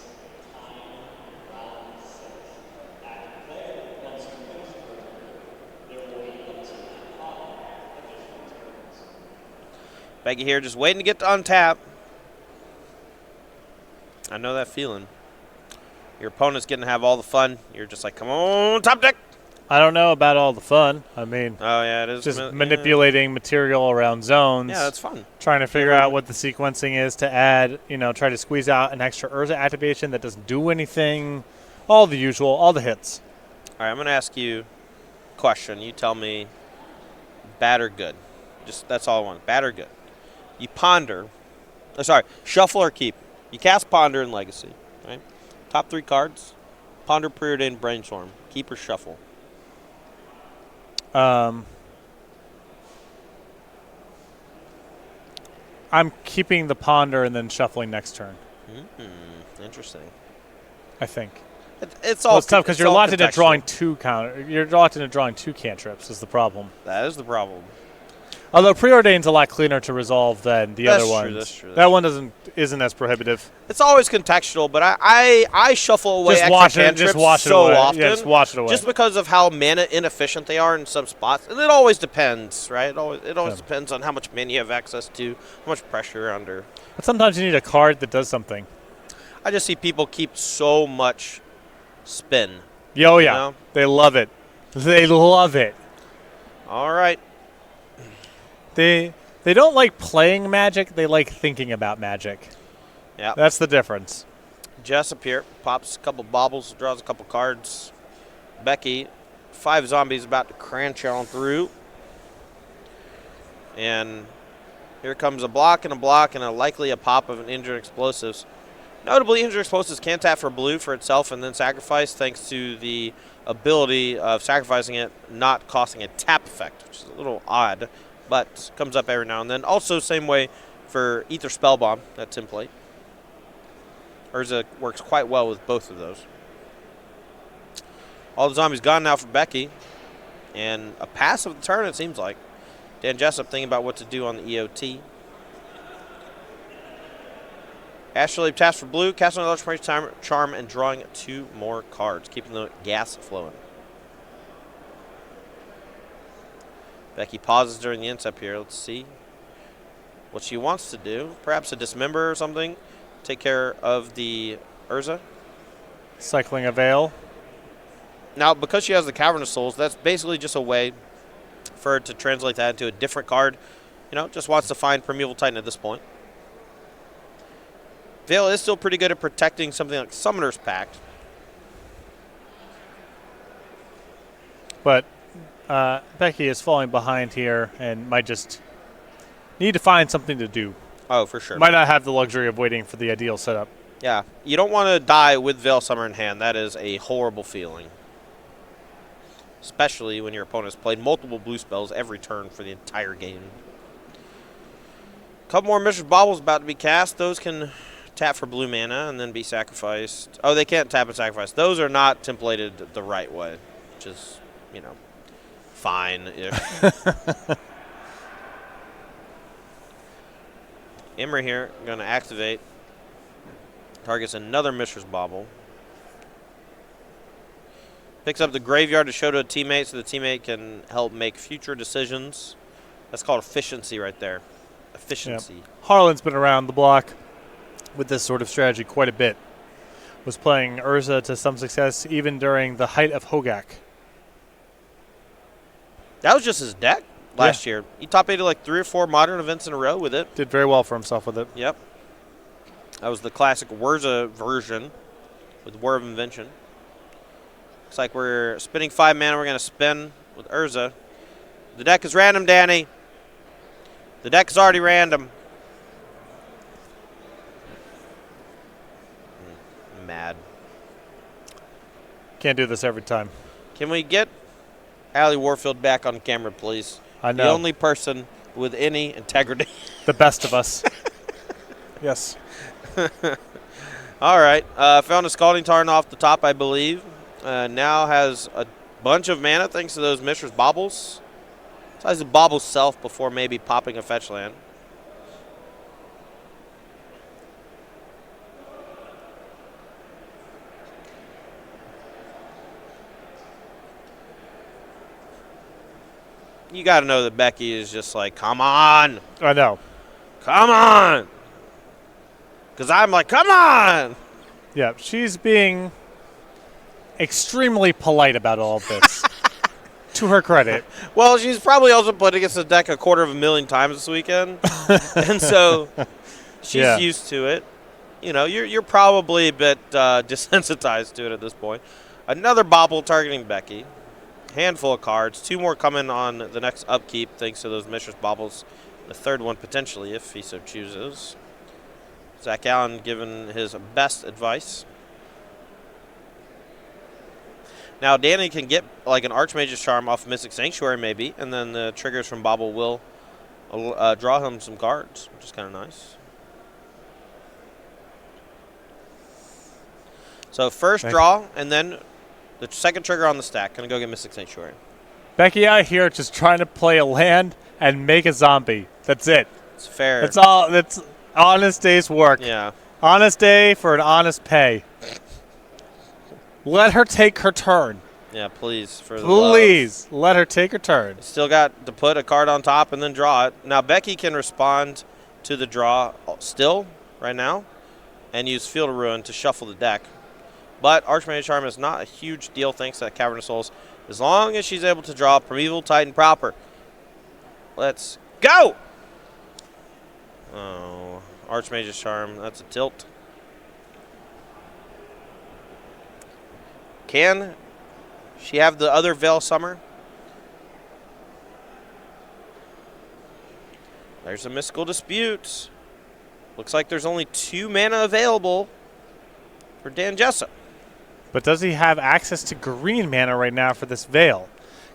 Becky here just waiting to get to untap. I know that feeling. Your opponent's getting to have all the fun. You're just like, come on, top deck. I don't know about all the fun. I mean, oh yeah, it is just manipulating material around zones. Yeah, that's fun. Trying to figure out what the sequencing is to add, try to squeeze out an extra Urza activation that doesn't do anything. All the usual, all the hits. All right, I'm going to ask you a question. You tell me bad or good. Just that's all I want. Bad or good. You shuffle or keep. You cast Ponder in Legacy, right? Top 3 cards, Ponder, Preordained, Brainstorm. Keep or shuffle? I'm keeping the Ponder and then shuffling next turn. Interesting. I think. It's all tough because you're locked into drawing 2 You're locked into drawing 2 cantrips is the problem. That is the problem. Although Preordained's a lot cleaner to resolve than the other ones. That's true. That one isn't as prohibitive. It's always contextual, but I shuffle away extra cantrips so often. Yeah, just wash it away. Just because of how mana inefficient they are in some spots. And it always depends, right? It always depends on how much mana you have access to, how much pressure you're under. But sometimes you need a card that does something. I just see people keep so much spin. Oh, yeah. They love it. They love it. All right. They don't like playing Magic. They like thinking about Magic. Yeah. That's the difference. Jessup here pops a couple baubles, draws a couple cards. Becky, 5 zombies about to crunch on through. And here comes a block and a likely a pop of an Engineered Explosives. Notably, Engineered Explosives can tap for blue for itself and then sacrifice thanks to the ability of sacrificing it not costing a tap effect, which is a little odd, but comes up every now and then. Also, same way for Ether Spellbomb, that template. Urza works quite well with both of those. All the zombies gone now for Becky. And a pass of the turn, it seems like. Dan Jessup thinking about what to do on the EOT. Astrolabe taps for blue, casting another charm, and drawing 2 more cards, keeping the gas flowing. Becky pauses during the instep here. Let's see what she wants to do. Perhaps a Dismember or something. Take care of the Urza. Cycling a Veil. Now, because she has the Cavernous Souls, that's basically just a way for her to translate that into a different card. Just wants to find Primeval Titan at this point. Veil is still pretty good at protecting something like Summoner's Pact. But Becky is falling behind here and might just need to find something to do. Oh, for sure. Might not have the luxury of waiting for the ideal setup. Yeah, you don't want to die with Veil Summer in hand. That is a horrible feeling. Especially when your opponent has played multiple blue spells every turn for the entire game. A couple more Mishra's Baubles about to be cast. Those can tap for blue mana and then be sacrificed. Oh, they can't tap and sacrifice. Those are not templated the right way, which is, you know, fine-ish. Imri here, going to activate. Targets another Mishra's Bauble. Picks up the graveyard to show to a teammate so the teammate can help make future decisions. That's called efficiency right there. Efficiency. Yep. Harlan's been around the block with this sort of strategy quite a bit. Was playing Urza to some success even during the height of Hogak. That was just his deck last year. He top-8'd like 3 or 4 modern events in a row with it. Did very well for himself with it. Yep. That was the classic Urza version with War of Invention. Looks like we're spending 5 mana. We're going to spin with Urza. The deck is random, Danny. The deck is already random. I'm mad. Can't do this every time. Can we get Allie Warfield back on camera, please? I know. The only person with any integrity. The best of us. Yes. All right. Found a Scalding Tarn off the top, I believe. Now has a bunch of mana thanks to those Mishra's Baubles. Decides to bauble self before maybe popping a fetch land. You got to know that Becky is just like, come on. I know. Come on. Because I'm like, come on. Yeah, she's being extremely polite about all of this. To her credit. Well, she's probably also played against the deck 250,000 times this weekend. And so she's used to it. You know, you're probably a bit desensitized to it at this point. Another bauble targeting Becky. Handful of cards. 2 more coming on the next upkeep thanks to those Mishra's Baubles. The third one potentially if he so chooses. Zach Allen giving his best advice. Now, Danny can get like an Archmage's Charm off Mystic Sanctuary maybe, and then the triggers from Bauble will draw him some cards, which is kind of nice. So first draw, and then the second trigger on the stack. Gonna go get Mystic Sanctuary. Becky out here just trying to play a land and make a zombie. That's it. It's fair. That's all. That's honest day's work. Yeah. Honest day for an honest pay. Let her take her turn. Yeah, please. Please let her take her turn. Still got to put a card on top and then draw it. Now, Becky can respond to the draw still right now and use Field of Ruin to shuffle the deck. But Archmage Charm is not a huge deal thanks to that Cavern of Souls as long as she's able to draw Primeval Titan proper. Let's go! Oh, Archmage's Charm. That's a tilt. Can she have the other Veil Summer? There's a Mystical Dispute. Looks like there's only 2 mana available for Dan Jessup. But does he have access to green mana right now for this Veil?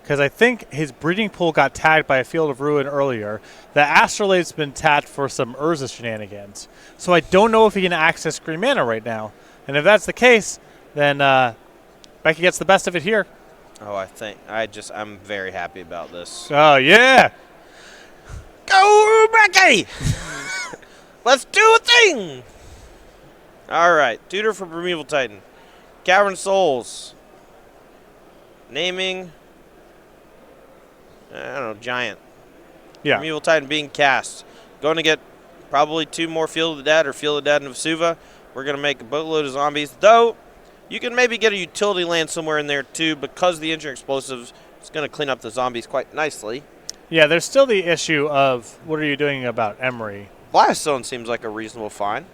Because I think his Breeding Pool got tagged by a Field of Ruin earlier. The Astrolabe's been tapped for some Urza shenanigans. So I don't know if he can access green mana right now. And if that's the case, then Becky gets the best of it here. Oh, I'm very happy about this. Oh, yeah. Go, Becky! Let's do a thing! All right, tutor for Primeval Titan. Cavern Souls. Naming, I don't know, Giant. Yeah. Primeval Titan being cast. Going to get probably 2 more Field of the Dead or Field of the Dead and Vesuva. We're going to make a boatload of zombies, though you can maybe get a utility land somewhere in there, too, because the Engineering Explosive is going to clean up the zombies quite nicely. Yeah, there's still the issue of what are you doing about Emery? Blast Zone seems like a reasonable find.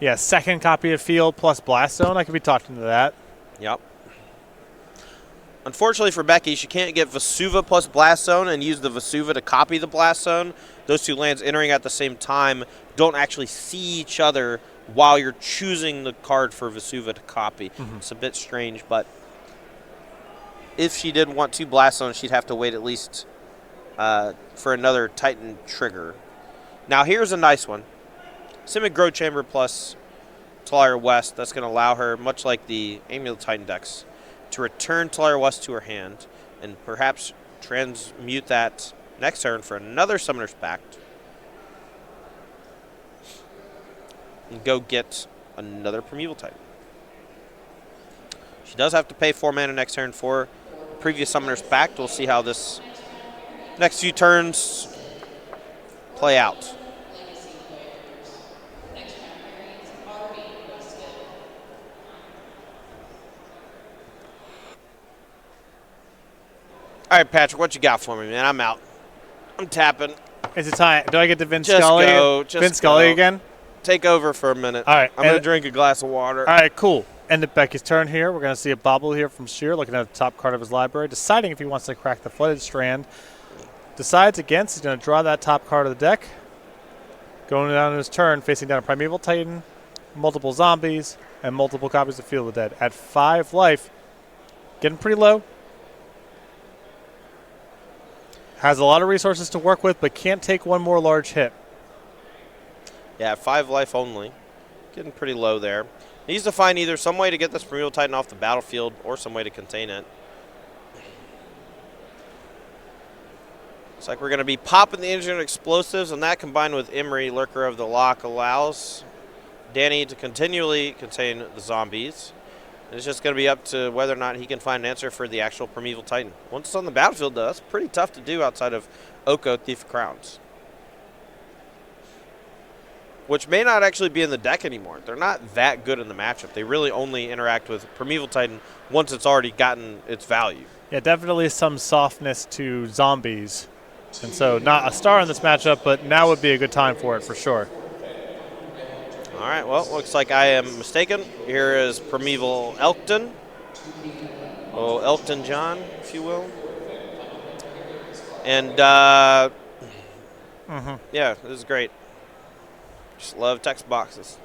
Yeah, second copy of Field plus Blast Zone. I could be talking to that. Yep. Unfortunately for Becky, she can't get Vesuva plus Blast Zone and use the Vesuva to copy the Blast Zone. Those two lands entering at the same time don't actually see each other while you're choosing the card for Vesuva to copy. It's a bit strange, but if she did want to Blast Zone, she'd have to wait at least for another Titan trigger. Now here's a nice one. Simic Grow Chamber plus Talaria West. That's going to allow her, much like the Amulet Titan decks, to return Talaria West to her hand and perhaps transmute that next turn for another Summoner's Pact and go get another Primeval Titan. She does have to pay 4 mana next turn for the previous Summoner's Pact. We'll see how this next few turns play out. All right, Patrick, what you got for me, man? I'm out. I'm tapping. Is it time? Do I get to Vince Just Scully? go. Vince Scully again? Take over for a minute. All right. I'm going to drink a glass of water. All right, cool. End of Becky's turn here. We're going to see a bobble here from Scherer, looking at the top card of his library, deciding if he wants to crack the Flooded Strand. Decides against. He's going to draw that top card of the deck. Going down his turn, facing down a Primeval Titan, multiple zombies, and multiple copies of Field of the Dead. At 5 life, getting pretty low. Has a lot of resources to work with, but can't take one more large hit. Yeah, 5 life only. Getting pretty low there. Needs to find either some way to get this Primeval Titan off the battlefield or some way to contain it. Looks like we're going to be popping the Engineered Explosives, and that combined with Imri, Lurker of the Lock, allows Danny to continually contain the zombies. And it's just going to be up to whether or not he can find an answer for the actual Primeval Titan. Once it's on the battlefield, though, that's pretty tough to do outside of Oko, Thief of Crowns, which may not actually be in the deck anymore. They're not that good in the matchup. They really only interact with Primeval Titan once it's already gotten its value. Yeah, definitely some softness to zombies. And so not a star in this matchup, but now would be a good time for it for sure. All right, well, looks like I am mistaken. Here is Primeval Elkton. Oh, Elkton John, if you will. And, yeah, this is great. Just love text boxes.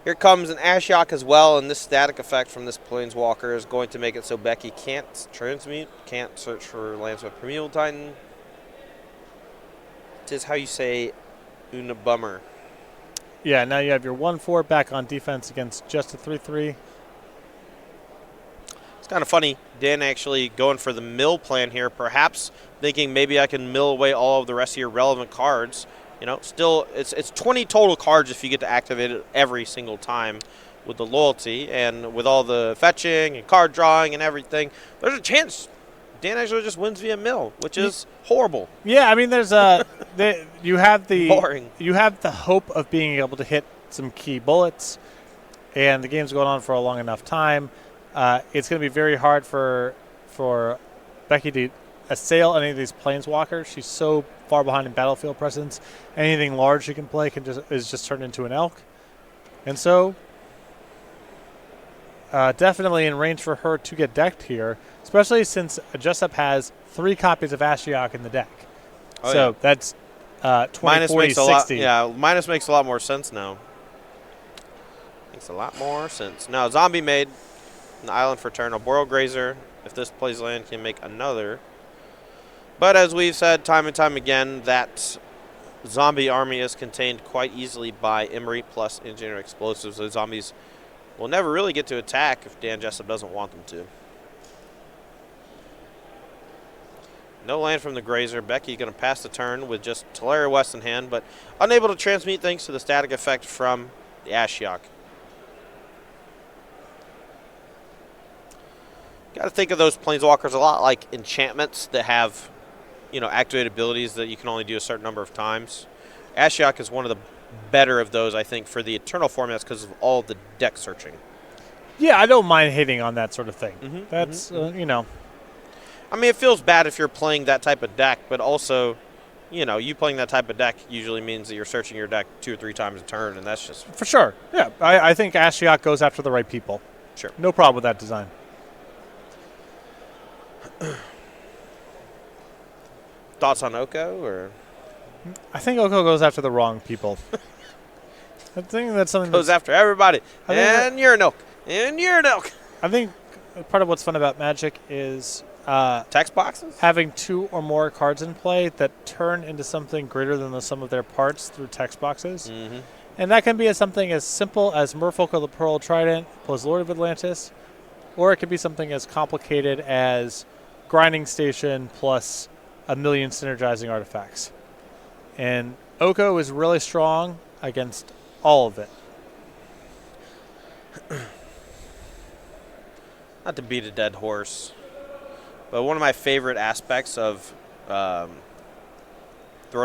Here comes an Ashiok as well, and this static effect from this Planeswalker is going to make it so Becky can't transmute, can't search for lands with Primeval Titan. It is how you say Una Bummer. Yeah, now you have your 1-4 back on defense against just a 3-3. It's kind of funny. Dan actually going for the mill plan here, perhaps thinking maybe I can mill away all of the rest of your relevant cards. You know, still, it's 20 total cards if you get to activate it every single time with the loyalty and with all the fetching and card drawing and everything. There's a chance Dan actually just wins via mill, which is horrible. Yeah, I mean, there's you have the boring. You have the hope of being able to hit some key bullets, and the game's going on for a long enough time. It's going to be very hard for Becky to assail any of these Planeswalkers. She's so far behind in battlefield presence. Anything large she can play is just turned into an elk. And so definitely in range for her to get decked here, especially since Jessup has 3 copies of Ashiok in the deck. Oh, so yeah. That's 20, 40, 60. Minus makes a lot more sense now. Makes a lot more sense. Now, Zombie made an island for turn. A Boreal Grazer, if this plays land, can make another. But as we've said time and time again, that zombie army is contained quite easily by Imri plus Engineered Explosives. So zombies will never really get to attack if Dan Jessup doesn't want them to. No land from the Grazer. Becky going to pass the turn with just Talaria West in hand, but unable to transmute thanks to the static effect from the Ashiok. Got to think of those Planeswalkers a lot like enchantments that have, you know, activated abilities that you can only do a certain number of times. Ashiok is one of the better of those, I think, for the Eternal formats because of all the deck searching. Yeah, I don't mind hitting on that sort of thing. That's, you know. I mean, it feels bad if you're playing that type of deck, but also, you know, you playing that type of deck usually means that you're searching your deck 2 or 3 times a turn, and that's just... For sure. Yeah, I think Ashiok goes after the right people. Sure. No problem with that design. Thoughts on Oko, or I think Oko goes after the wrong people. I think that's something goes after everybody? And you're an Elk. And you're an Elk. I think part of what's fun about Magic is text boxes? Having 2 or more cards in play that turn into something greater than the sum of their parts through text boxes. Mm-hmm. And that can be something as simple as Merfolk of the Pearl Trident plus Lord of Atlantis, or it could be something as complicated as Grinding Station plus a million synergizing artifacts. And Oko is really strong against all of it. Not to beat a dead horse, but one of my favorite aspects of Throne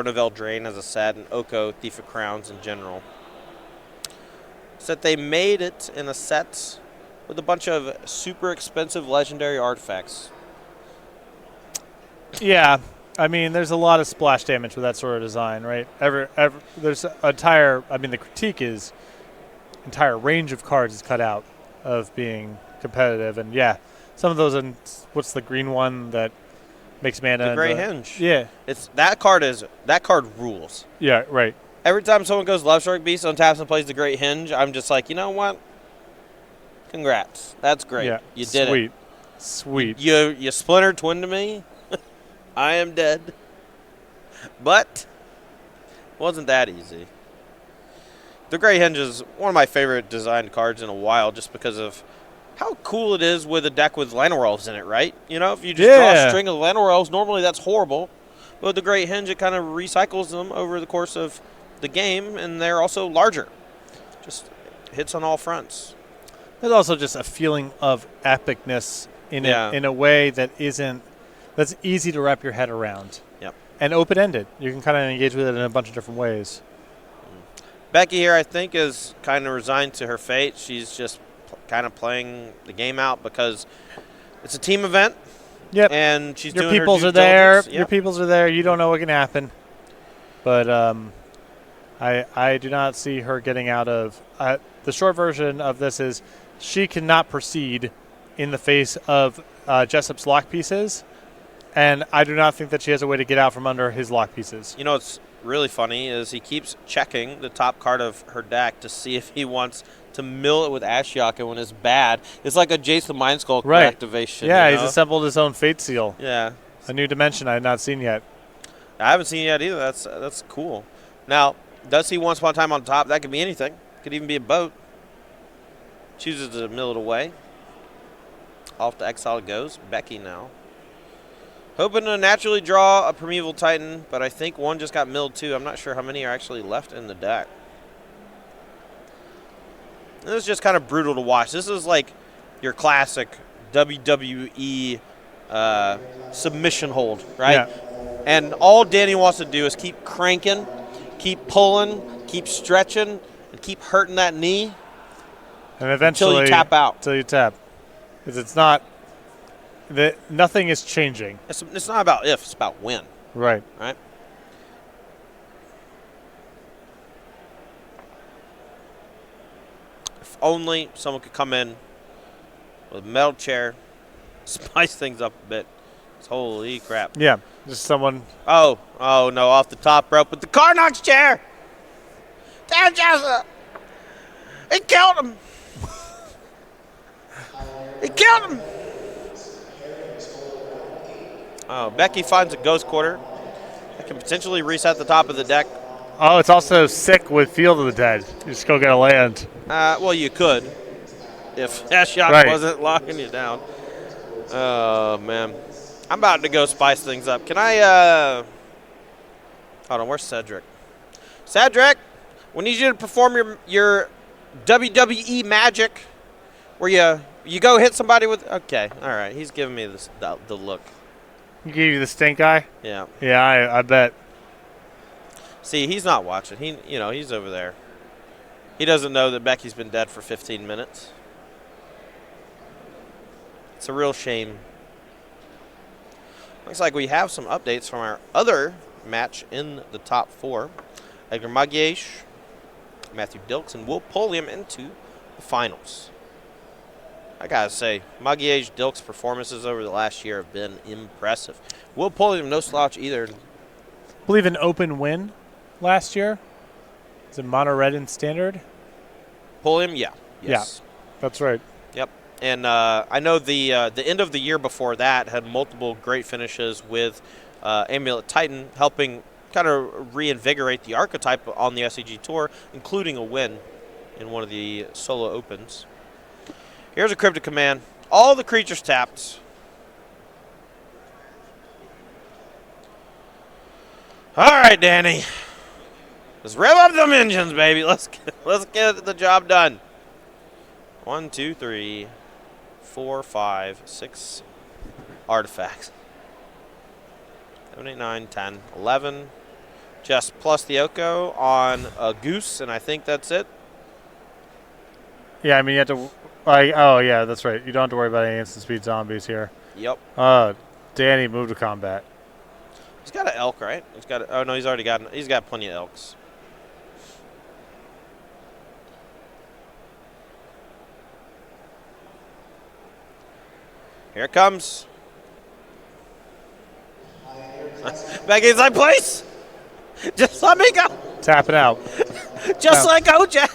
of Eldraine as a set, and Oko, Thief of Crowns in general, is that they made it in a set with a bunch of super expensive legendary artifacts. Yeah, I mean, there's a lot of splash damage with that sort of design, right? There's the critique is entire range of cards is cut out of being competitive, and yeah, some of those. What's the green one that makes mana? The Gray Hinge. Yeah, that card rules. Yeah, right. Every time someone goes Love Strike Beast, untaps and plays the Great Hinge, I'm just like, you know what? Congrats. That's great. Yeah, you did it. Sweet. You Splinter Twin to me. I am dead. But it wasn't that easy. The Great Hinge is one of my favorite designed cards in a while, just because of how cool it is with a deck with Llanowar Elves in it, right? You know, if you just draw a string of Llanowar Elves, normally that's horrible. But with the Great Hinge, it kind of recycles them over the course of the game, and they're also larger. Just hits on all fronts. There's also just a feeling of epicness in it, in a way that's easy to wrap your head around. Yep. And open-ended. You can kind of engage with it in a bunch of different ways. Becky here, I think, is kind of resigned to her fate. She's just kind of playing the game out because it's a team event. Yep. And she's your doing peoples her are due there. diligence. Yep. Your peoples are there. You don't know what can happen. But I do not see her getting out of the short version of this is she cannot proceed in the face of Jessup's lock pieces, and I do not think that she has a way to get out from under his lock pieces. You know what's really funny is he keeps checking the top card of her deck to see if he wants to mill it with Ashiok when it's bad. It's like a Jace the Mind Skull activation. Yeah, you know? He's assembled his own Fate Seal. Yeah. A new dimension I had not seen yet. I haven't seen it yet either. That's cool. Now, does he Once Upon a Time on top? That could be anything. Could even be a boat. Chooses to mill it away. Off to exile it goes. Becky now. Hoping to naturally draw a Primeval Titan, but I think one just got milled too. I'm not sure how many are actually left in the deck. This is just kind of brutal to watch. This is like your classic WWE submission hold, right? Yeah. And all Danny wants to do is keep cranking, keep pulling, keep stretching, and keep hurting that knee. And eventually, until you tap out. Until you tap. Because it's not, nothing is changing. It's not about if, it's about when. Right. Right? If only someone could come in with a metal chair, spice things up a bit. Holy crap. Yeah, just someone. Oh no, off the top rope with the Carnox chair. Damn, Jessup. He killed him. He killed him. Oh, Becky finds a Ghost Quarter. That can potentially reset the top of the deck. Oh, it's also sick with Field of the Dead. You just go get a land. Well, you could. If Ashiok wasn't locking you down. Oh, man. I'm about to go spice things up. Can I, hold on, where's Cedric? Cedric, we need you to perform your WWE magic where you go hit somebody with, okay, all right. He's giving me the look. He gave you the stink eye? Yeah. Yeah, I bet. See, he's not watching. He's over there. He doesn't know that Becky's been dead for 15 minutes. It's a real shame. Looks like we have some updates from our other match in the top 4. Edgar Magiesh, Matthew Dilks, and Will Pulliam into the finals. I gotta say, Muggy Age Dilk's performances over the last year have been impressive. Will Pulliam, no slouch either. I believe an open win last year. Is it mono red in standard? Pulliam, yeah. Yes. Yeah, that's right. Yep. And I know the end of the year before that had multiple great finishes with Amulet Titan helping kind of reinvigorate the archetype on the SCG Tour, including a win in one of the solo opens. Here's a Cryptic Command. All the creatures tapped. All right, Danny. Let's rev up them engines, baby. Let's get the job done. 1, 2, 3, 4, 5, 6 artifacts. 7, 8, 9, 10, 11. Just plus the Oko on a Goose, and I think that's it. Yeah, I mean, you have to. Oh, yeah, that's right. You don't have to worry about any instant speed zombies here. Yep. Danny, move to combat. He's got an elk, right? He's got. Oh no, he's got plenty of elks. Here it comes. Back inside place. Just let me go. Tapping out. Just let go, Jack.